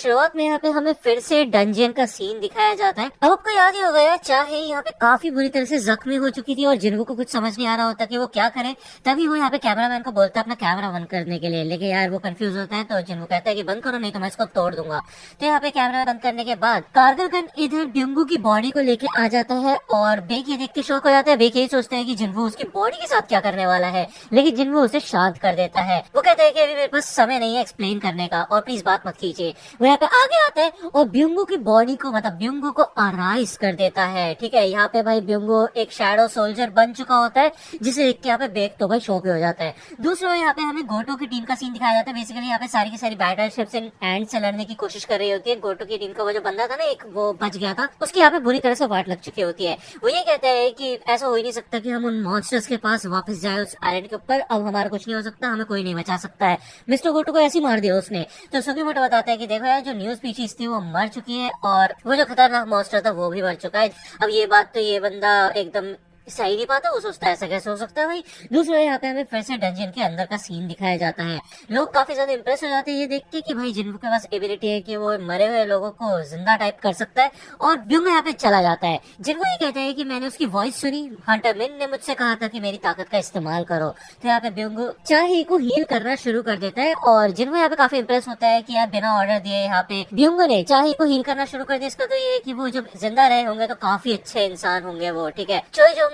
शुरुआत में यहाँ पे हमें फिर से डंजन का सीन दिखाया जाता है। अब आपको याद ही होगा यार, चाहे यहाँ पे काफी बुरी तरह से जख्मी हो चुकी थी और जिन्हों को कुछ समझ नहीं आ रहा होता कि वो क्या करे, तभी वो यहाँ पे कैमरामैन को बोलता है अपना कैमरा बंद करने के लिए, लेकिन यार वो कंफ्यूज होता है तो जिन्हों कहता है कि बंद करो नहीं तो मैं इसको तोड़ दूंगा। तो यहाँ पे कैमरा बंद करने के बाद कारगिल गन इधर ब्युंगू की बॉडी को लेके आ जाता है और बेक ये देख के शौक हो जाता है। बेक यही सोचते हैं कि जिन्हों उसकी बॉडी के साथ क्या करने वाला है, लेकिन जिन्हों उसे शांत कर देता है। वो कहता है कि अभी मेरे पास समय नहीं है एक्सप्लेन करने का और प्लीज बात मत कीजिए। वो यहाँ पे आगे आता है और ब्युंगू की बॉडी को मतलब ब्युंगू को अराइज कर देता है। ठीक है, यहाँ पे भाई ब्युंगू एक शैडो सोल्जर बन चुका होता है, जिसे देख के यहाँ पे बेक तो भाई शौक हो जाता है। दूसरी ओर यहाँ पे हमें गोटो की टीम का सीन दिखाया जाता है। बेसिकली यहाँ पे सारी की सारी बैटल शिप्स एंड से लड़ने की कोशिश कर रही होती है। गोटो की टीम का वो जो बंदा था ना एक, वो बच गया था, उसकी यहाँ पे बुरी तरह से वाट लग चुकी होती है। वो ये कहता है कि ऐसा हो ही नहीं सकता कि हम उन मॉन्स्टर्स के पास वापस जाए उस आइलैंड के ऊपर, अब हमारा कुछ नहीं हो सकता, हमें कोई नहीं बचा सकता है। मिस्टर गोटो को ऐसे मार दिया उसने। तो सुगीमोटो बताता है कि देखो यार, जो न्यू स्पीशीज थी वो मर चुकी है और वो जो खतरनाक मॉन्स्टर था वो भी मर चुका है। अब ये बात तो ये बंदा एकदम सही नहीं पाता, वो सोचता है ऐसा कैसे हो सकता है भाई। दूसरा यहाँ पे हमें फिर से डंजन के अंदर का सीन दिखाया जाता है। लोग काफी ज्यादा इंप्रेस हो जाते हैं ये देख के कि भाई जिन्हों के पास एबिलिटी है कि वो मरे हुए लोगों को जिंदा टाइप कर सकता है। और ब्युंगू यहाँ पे चला जाता है। जिन्हों ये कहता है कि मैंने उसकी वॉइस सुनी, हंटर मिन ने मुझसे कहा था कि मेरी ताकत का इस्तेमाल करो। तो यहाँ पे ब्युंगू चाहे को हील करना शुरू कर देता है और जिन्हों यहाँ पे काफी इंप्रेस होता है कि यार बिना ऑर्डर दिए यहाँ पे ब्युंगू ने चाहे को हील करना शुरू कर दिया। इसका तो ये है कि वो जब जिंदा रहे होंगे तो काफी अच्छे इंसान होंगे वो। ठीक है,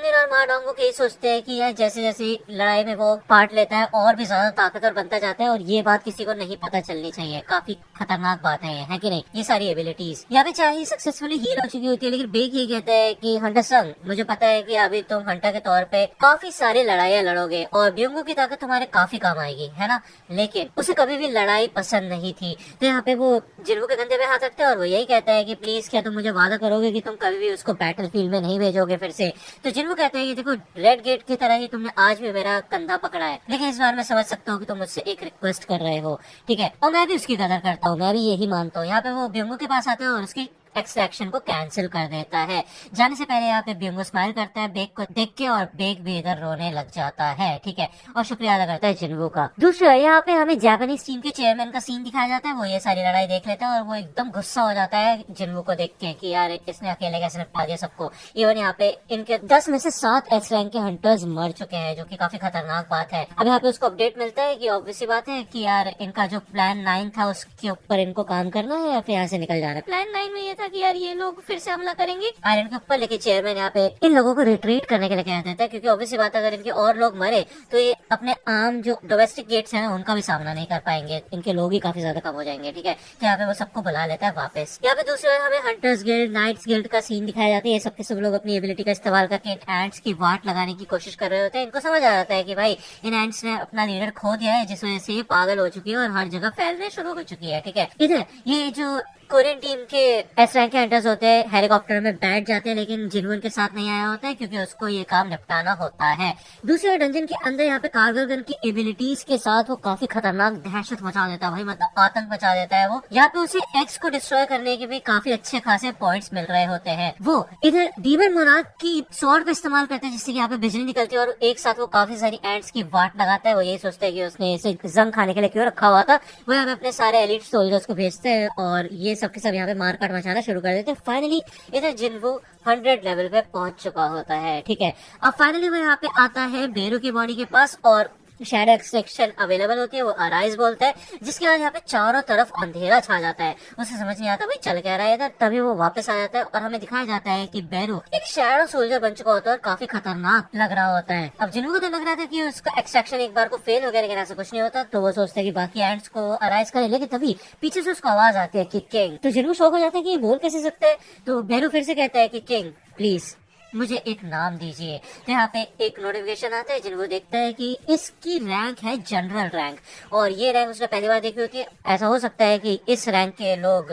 और माडोंगो के सोचते हैं कि यार जैसे जैसे लड़ाई में वो पार्ट लेता है और भी ज्यादा ताकतवर बनता जाता है और ये बात किसी को नहीं पता चलनी चाहिए। काफी खतरनाक बात है कि नहीं, ये सारी एबिलिटीज यहाँ पे चाहे सक्सेसफुली हील हो चुकी होती है, लेकिन बेक ये कहता है कि हंटर संग, मुझे पता है कि अभी तुम हंटर के तौर पे काफी सारी लड़ाइयाँ लड़ोगे और ब्युंगू की ताकत तुम्हारे काफी काम आएगी, है ना, लेकिन उसे कभी भी लड़ाई पसंद नहीं थी। तो यहाँ पे वो जिन्हों के कंधे पे हाथ रखते हैं और वो यही कहता है कि प्लीज क्या तुम मुझे वादा करोगे कि तुम कभी भी उसको बैटल फील्ड में नहीं भेजोगे फिर से। तो जिन्हों कहते हैं कि देखो रेड गेट की तरह ही तुमने आज भी मेरा कंधा पकड़ा है, लेकिन इस बार मैं समझ सकता हूँ कि तुम मुझसे एक रिक्वेस्ट कर रहे हो। ठीक है, और मैं भी उसकी कदर करता हूँ, मैं भी यही मानता हूँ। यहाँ पे वो ब्युंगू के पास आता है और उसकी एक्सट्रैक्शन को कैंसिल कर देता है। जाने से पहले यहाँ पे ब्युंगू स्माइल करता है बेक को देख के और बेक भी इधर रोने लग जाता है। ठीक है, और शुक्रिया अदा करता है जिन्वू का। दूसरा यहाँ पे हमें जापानीज टीम के चेयरमैन का सीन दिखाया जाता है। वो ये सारी लड़ाई देख लेता है और वो एकदम गुस्सा हो जाता है जिन्वू को देख के कि यार इसने अकेले कैसे निपटा दिया सबको। इवन यहाँ पे इनके 10 में से 7 एस रैंक के हंटर्स मर चुके हैं, जो कि काफी खतरनाक बात है। अब यहाँ पे उसको अपडेट मिलता है कि ऑब्वियसली बात है कि यार इनका जो प्लान 9 था उसके ऊपर इनको काम करना है या फिर यहाँ से निकल जाना है। प्लान 9 में ये था कि यार ये लोग फिर से हमला करेंगे आयरन के ऊपर, लेकिन चेयरमैन यहाँ पे इन लोगों को रिट्रीट करने के लिए कह देता है, क्योंकि ऑब्वियसली बात है अगर इनके और लोग मरे तो ये अपने आम जो डोमेस्टिक गेट्स हैं उनका भी सामना नहीं कर पाएंगे, इनके लोग ही काफी ज्यादा कम हो जाएंगे। ठीक है, तो यहाँ पे वो सबको बुला लेता है वापस। यहाँ पे दूसरे हमें हंटर्स गिल्ड, नाइट्स गिल्ड का सीन दिखाया जाता है। ये सबके सब लोग अपनी एबिलिटी का इस्तेमाल करके एंट्स की वाट लगाने की कोशिश कर रहे होते हैं। इनको समझ आ जाता है कि भाई इन एंट्स ने अपना लीडर खो दिया है, जिस वजह से ये पागल हो चुकी है और हर जगह फैलने शुरू हो चुकी है। ठीक है, इधर ये जो कोरियन टीम के एस रैंक के हंटर्स होते हैं हेलीकॉप्टर में बैठ जाते हैं, लेकिन जिन्हों के साथ नहीं आया होता है क्योंकि उसको ये काम निपटाना होता है। दूसरे डंजन के अंदर यहाँ पे कारगिल गन की एबिलिटीज के साथ वो काफी खतरनाक दहशत मचा देता है भाई, मतलब आतंक मचा देता है वो। यहाँ पे उसे एक्स को डिस्ट्रॉय करने के भी काफी अच्छे खासे पॉइंट्स मिल रहे होते हैं। वो इधर डीमन मोनार्क की स्वॉर्ड का इस्तेमाल करते हैं जिससे यहाँ पे बिजली निकलती है और एक साथ वो काफी सारी एंट्स की वाट लगाता है। वो यही सोचता है कि उसने इसे जंग खाने के लिए क्यों रखा हुआ था। वो यहाँ पे अपने सारे एलिट सोल्जर्स को भेजते हैं और ये सबके सब यहाँ पे मारकाट मचाना शुरू कर देते हैं। फाइनली इधर जिन्वू 100 लेवल पे पहुंच चुका होता है। ठीक है, अब फाइनली वो यहाँ पे आता है बेरू की बॉडी के पास और शैडो एक्सट्रैक्शन अवेलेबल होती है, वो अराइज बोलता है, जिसके बाद यहाँ पे चारों तरफ अंधेरा छा जाता है। उसे समझ नहीं आता भाई चल क्या रहा है इधर। तभी वो वापस आ जाता है और हमें दिखाया जाता है कि बेरू एक शैडो सोल्जर बन चुका होता है और काफी खतरनाक लग रहा होता है। अब जिन्हों को तो लग रहा था कि उसका एक्सट्रैक्शन एक बार को फेल हो गया, लेकिन ऐसा कुछ नहीं होता। तो वो सोचता है कि बाकी एंट्स को अराइज करे, लेकिन तभी पीछे से उसको आवाज आती है कि किंग। तो जिन्हों शौक हो जाता है कि बोल कैसे सकते हैं। तो बेरू फिर से कहता है कि किंग प्लीज मुझे एक नाम दीजिए। तो यहाँ पे एक नोटिफिकेशन आता है जिनको देखता है कि इसकी रैंक है जनरल रैंक और ये रैंक उसने पहली बार देखी होती है। ऐसा हो सकता है कि इस रैंक के लोग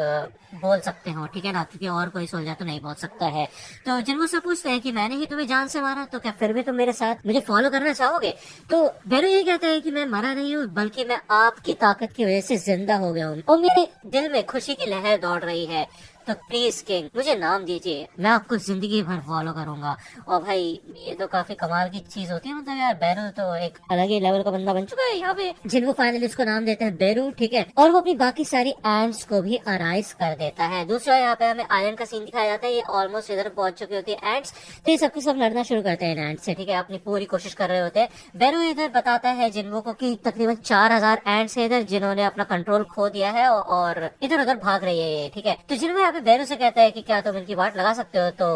बोल सकते हो, ठीक है ना, क्योंकि और कोई सोल्जर तो नहीं बोल सकता है। तो जिनको से पूछते हैं कि मैंने ही तुम्हें जान से मारा, तो क्या फिर भी तुम मेरे साथ मुझे फॉलो करना चाहोगे। तो बेरू ये कहता है कि मैं मरा नहीं हूँ, बल्कि मैं आपकी ताकत की वजह से जिंदा हो गया हूँ और मेरे दिल में खुशी की लहर दौड़ रही है। तो प्लीज किंग मुझे नाम दीजिए, मैं आपको जिंदगी भर फॉलो करूंगा। और भाई ये तो काफी कमाल की चीज होती है, मतलब यार बैरू तो एक अलग ही लेवल का बंदा बन चुका है यहाँ पे, जिनको फाइनली उसको नाम देते हैं बैरू, ठीक है। और वो अपनी बाकी सारी एंड्स को भी अराइज कर देता है। दूसरा यहाँ पे हमें आयरन का सीन दिखाया जाता है, ये ऑलमोस्ट इधर पहुंच चुकी होती है एंड्स, तो ये सबके सब लड़ना शुरू करते हैं एंड्स से, ठीक है, अपनी पूरी कोशिश कर रहे होते हैं। बैरू इधर बताता है जिन्वो को कि तकरीबन 4000 एंड्स है इधर जिन्होंने अपना कंट्रोल खो दिया है और इधर उधर भाग रही है ये, ठीक है। तो जिन्वो यहाँ पे बैरू से कहता है कि क्या तुम इनकी वाट लगा सकते हो, तो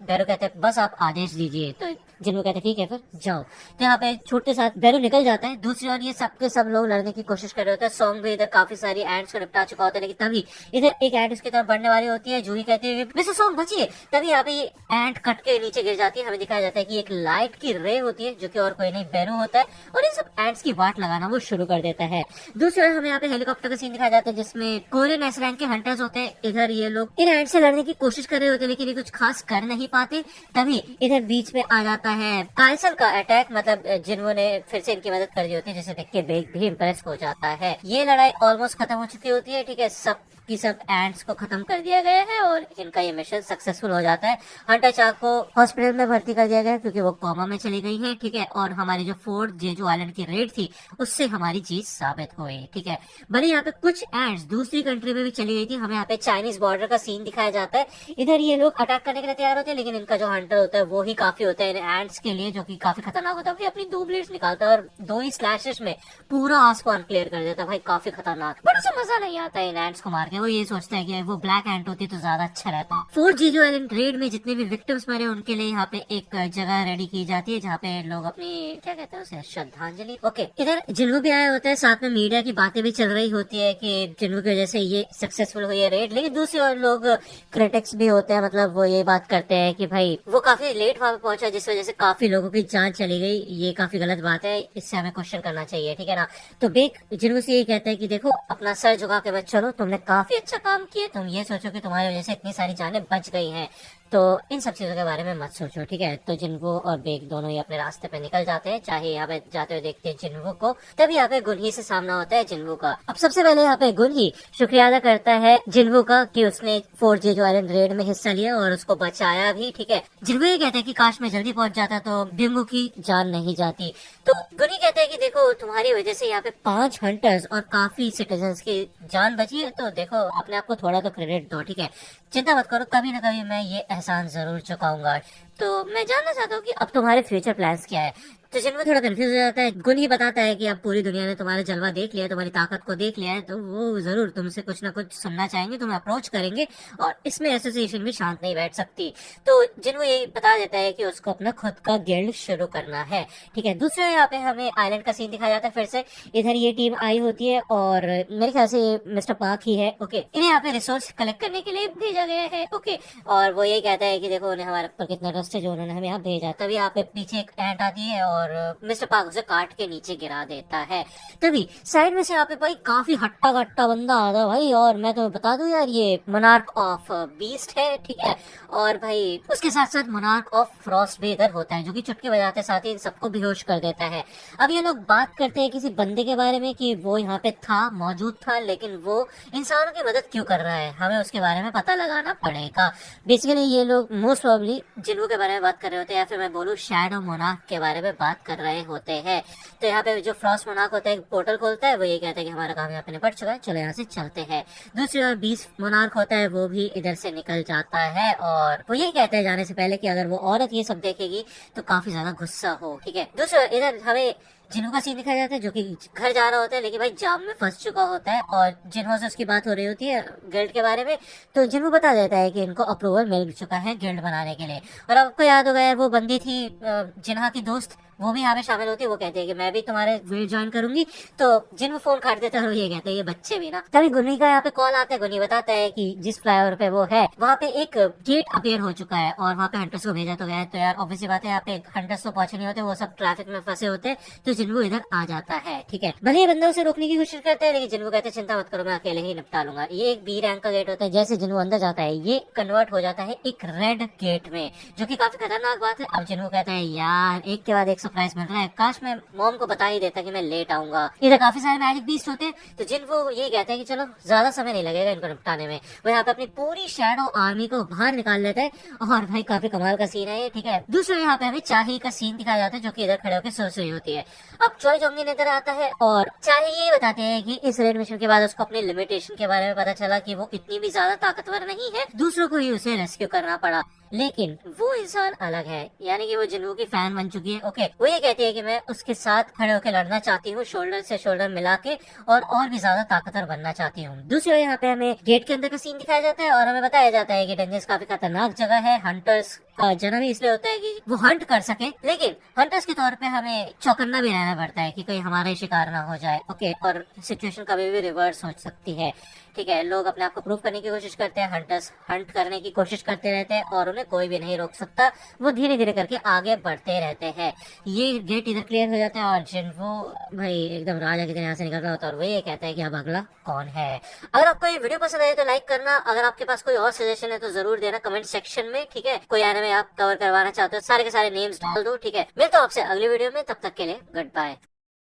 बैरू कहते हैं बस आप आदेश दीजिए, तो जिन्वो कहते हैं ठीक है फिर जाओ। तो यहाँ पे छूटते साथ बैरू निकल जाता है। दूसरी ओर ये सबके सब लोग लड़ने की कोशिश कर रहे होते हैं। सॉन्ग भी इधर काफी सारी एंड्स को निपटा चुका होता है, लेकिन तभी इधर एक एंड उसकी तरफ बढ़ने वाली होती है। जूही कहती है मिस्टर सॉन्ग बचिए, तभी यहाँ पे ये एंड कट के नीचे गिर जाती है। हमें दिखाया जाता है कि एक लाइट की रे होती है जो कि और कोई नहीं बैरू होता है, और इन सब एंड्स की वाट लगाना वो शुरू कर देता है। दूसरी ओर हमें यहाँ पे हेलीकॉप्टर का सीन दिखाया जाता है जिसमें कोरियन एस रैंक के हंटर्स होते हैं। इधर ये लोग इन एंड से लड़ने की कोशिश कर रहे होते हैं, लेकिन ये कुछ खास कर नहीं पाते। तभी इधर बीच में आ जाता है काइसल का अटैक, मतलब जिन्वो ने फिर से इनकी मदद कर दी होती है, जिसे देख के बेग भी इम्प्रेस हो जाता है। ये लड़ाई ऑलमोस्ट खत्म हो चुकी होती है, ठीक है, सब की सब एंड्स को खत्म कर दिया गया है और इनका ये मिशन सक्सेसफुल हो जाता है। हंटर चा को हॉस्पिटल में भर्ती कर दिया गया क्योंकि वो कोमा में चली गई है, ठीक है। और हमारी जो फोर्ट जेजू आइलैंड की रेड थी उससे हमारी जीत साबित हुई, ठीक है। भले यहाँ पे कुछ एंड्स दूसरी कंट्री में भी चली गई थी। हमें यहाँ पे चाइनीज बॉर्डर का सीन दिखाया जाता है। इधर ये लोग अटैक करने के लिए तैयार होते हैं, लेकिन इनका जो हंटर होता है वो ही काफी होता है इन एंड्स के लिए, जो कि काफी खतरनाक होता है। वो अपनी 2 ब्लेड्स निकालता है और 2 ही स्लैशेस में पूरा आसमान क्लियर कर देता है। भाई काफी खतरनाक, बट उसे मजा नहीं आता इन एंड्स को मार के। वो ये सोचता है कि वो ब्लैक एंट होती तो ज्यादा अच्छा रहता। फोर्ट जेजू आइलैंड रेड में जितने भी विक्टिम्स मरे उनके लिए यहाँ पे एक जगह रेडी की जाती है जहाँ पे लोग अपनी क्या कहते हैं उसे श्रद्धांजलि। ओके, इधर जिन्वो भी आया होता है, साथ में मीडिया की बातें भी चल रही होती है कि जिन्वो की वजह से ये सक्सेसफुल हुई है रेड। लेकिन दूसरी ओर लोग क्रिटिक्स भी होते हैं, मतलब वो ये बात करते हैं कि भाई वो काफी लेट वहां पे पहुंचा जिस वजह से काफी लोगों की जान चली गई। ये काफी गलत बात है, इससे हमें क्वेश्चन करना चाहिए, ठीक है ना। तो बेक जिन्वो से ये कहता है कि देखो अपना सर झुका के मत चलो, तुमने काफी अच्छा काम किया। तुम ये सोचो कि तुम्हारी वजह से इतनी सारी जानें बच गई हैं, तो इन सब चीजों के बारे में मत सोचो, ठीक है। तो जिन्वो और बेक दोनों ही अपने रास्ते पे निकल जाते हैं। चाहे यहाँ पे जाते हुए देखते हैं जिन्वो को, तभी यहाँ पे गुनही से सामना होता है जिन्वो का। अब सबसे पहले यहाँ पे गुनही शुक्रिया अदा करता है जिन्वो का कि उसने फोर्ट जेजू आइलैंड रेड में हिस्सा लिया और उसको बचाया भी, ठीक है। जिन्वो ये कहते हैं कि काश मैं जल्दी पहुंच जाता तो बिंगो की जान नहीं जाती। तो गुनही कहते हैं कि देखो तुम्हारी वजह से यहाँ पे 5 हंटर्स और काफी सिटीजन्स की जान बची है, तो देखो अपने आप को थोड़ा तो क्रेडिट दो, ठीक है। चिंता मत करो, कभी न कभी मैं ये एहसान जरूर चुकाऊंगा। तो मैं जानना चाहता हूँ कि अब तुम्हारे फ्यूचर प्लान्स क्या है। तो जिन्वो थोड़ा कंफ्यूज हो जाता है। गुनही बताता है कि अब पूरी दुनिया ने तुम्हारा जलवा देख लिया, तुम्हारी ताकत को देख लिया है, तो वो जरूर तुमसे कुछ ना कुछ सुनना चाहेंगे, तुम्हें अप्रोच करेंगे और इसमें एसोसिएशन भी शांत नहीं बैठ सकती। तो जिन्वो ये बता देता है कि उसको अपना खुद का गिल्ड शुरू करना है, ठीक है। दूसरे यहाँ पे हमें आइलैंड का सीन दिखाया जाता है फिर से। इधर ये टीम आई होती है और मेरे ख्याल से ये मिस्टर पार्क ही है, ओके। इन्हें यहाँ पे रिसोर्स कलेक्ट करने के लिए भेजा गया है, ओके। और वो ये कहता है कि देखो उन्हें हमारे ऊपर कितना ट्रस्ट है जो उन्होंने हमें यहाँ भेजा। तभी यहाँ पे पीछे एक एंट आती है और मिस्टर पार्क उसे काट के नीचे गिरा देता है। तभी साइड में से यहाँ पे भाई काफी हट्टा कट्टा बंदा आता है भाई, और मैं तुम्हें बता दूं यार ये मोनार्क ऑफ बीस्ट है, ठीक है। और भाई उसके साथ साथ मोनार्क ऑफ फ्रॉस्ट भी इधर होता है जो कि चुटकी बजाते साथ ही सबको बेहोश कर देता है। अब ये लोग बात करते हैं किसी बंदे के बारे में कि वो यहाँ पे था, मौजूद था, लेकिन वो इंसानों की मदद क्यों कर रहा है, हमें उसके बारे में पता लगाना पड़ेगा। बेसिकली ये लोग मोस्ट प्रोबेबली जिन्वो के बारे में बात कर रहे होते हैं, या फिर मैं बोलूँ शैडो मोनार्क के बारे में बात कर रहे होते हैं। तो यहाँ पे जो फ्रॉस्ट मोनार्क होता है पोर्टल खोलता है, वो ये कहता है कि हमारा काम यहाँ पे निपट चुका है, चलो यहाँ से चलते हैं। दूसरी ओर बीस्ट मोनार्क होता है, वो भी इधर से निकल जाता है और वो ये कहता है जाने से पहले कि अगर वो औरत ये सब देखेगी तो काफी ज्यादा गुस्सा हो, ठीक है। दूसरा इधर हमें जिन्वो का सीन दिखाया जाता है जो कि घर जा रहा होता है, लेकिन भाई जाम में फंस चुका होता है और जिन्वो से उसकी बात हो रही होती है गिल्ड के बारे में। तो जिन्वो बता देता है कि इनको अप्रूवल मिल चुका है गिल्ड बनाने के लिए। और आपको याद होगा यार वो बंदी थी जिन्हा की दोस्त, वो भी यहाँ पे शामिल होती है। वो कहते हैं कि मैं भी तुम्हारे गिल्ड ज्वाइन करूंगी। तो जिन्वो फोन काट देता है और ये कहते हैं ये बच्चे भी ना। तभी गुन्ही का यहाँ पे कॉल आता है। गुन्ही बताता है कि जिस फ्लाईओवर पे वो है वहाँ पे एक गेट अपीयर हो चुका है और वहाँ पे हंटर्स को भेजा तो गया है। तो यार ऑब्वियसली बात है यहाँ पे हंटर्स तो पहुंचे नहीं होते, वो सब ट्रैफिक में फंसे होते हैं। तो जिन्वो इधर आ जाता है, ठीक है। भले ही बंदा उसे रोकने की कोशिश करता है, लेकिन जिन्वो कहते हैं चिंता मत करो, मैं अकेले ही निपटा लूंगा। ये एक बी रैंक का गेट होता है। जैसे जिन्वो अंदर जाता है ये कन्वर्ट हो जाता है एक रेड गेट में, जो कि काफी खतरनाक बात है। अब जिन्वो कहता है यार एक के बाद एक सरप्राइज मिल रहा है। काश मैं मॉम को बता ही देता कि मैं लेट आऊंगा। इधर काफी सारे मैजिक बीस्ट होते हैं, तो जिन वो ये कहते हैं कि चलो ज्यादा समय नहीं लगेगा इनको निपटाने में। वो यहाँ पे अपनी पूरी शैडो आर्मी को बाहर निकाल लेता है और भाई काफी कमाल का सीन है ये, ठीक है। दूसरा यहाँ पे हमें चाही का सीन दिखाया जाता है जो कि इधर खड़े होकर सोच रही होती है। अब चॉय जोंगिन इधर आता है और चाहे ये बताते हैं कि इस रेड मिशन के बाद उसको अपने लिमिटेशन के बारे में पता चला कि वो इतनी भी ज्यादा ताकतवर नहीं है, दूसरों को ही उसे रेस्क्यू करना पड़ा। लेकिन वो इंसान अलग है, यानी कि वो जिन्हों की फैन बन चुकी है। ओके, वो ये कहती है कि मैं उसके साथ खड़े होकर लड़ना चाहती हूँ, शोल्डर से शोल्डर मिला के, और भी ज्यादा ताकतवर बनना चाहती हूँ। दूसरे यहाँ पे हमें गेट के अंदर का सीन दिखाया जाता है और हमें बताया जाता है कि डंजन्स काफी खतरनाक जगह है। हंटर्स का जन्म ही इसलिए होता है कि वो हंट कर सके, लेकिन हंटर्स के तौर पे हमें चौकन्ना भी रहना पड़ता है कि कहीं हमारा ही शिकार ना हो जाए। ओके, और सिचुएशन कभी भी रिवर्स हो सकती है, ठीक है। लोग अपने आप को प्रूव करने की कोशिश करते हैं, हंटर्स हंट करने की कोशिश करते रहते हैं और उन्हें कोई भी नहीं रोक सकता। वो धीरे धीरे करके आगे बढ़ते रहते हैं। ये गेट इधर क्लियर हो जाता है और जिन्हो भाई एकदम राजा की तरह यहाँ से निकल रहा होता है और वो ये कहता है कि अब अगला कौन है। अगर आपको ये वीडियो पसंद आए तो लाइक करना। अगर आपके पास कोई और सजेशन है तो जरूर देना कमेंट सेक्शन में, ठीक है। कोई एनिमे आप कवर करवाना चाहते हो, सारे के सारे नेम्स डाल दो, ठीक है। मिलता हूं आपसे अगली वीडियो में, तब तक के लिए गुड बाय।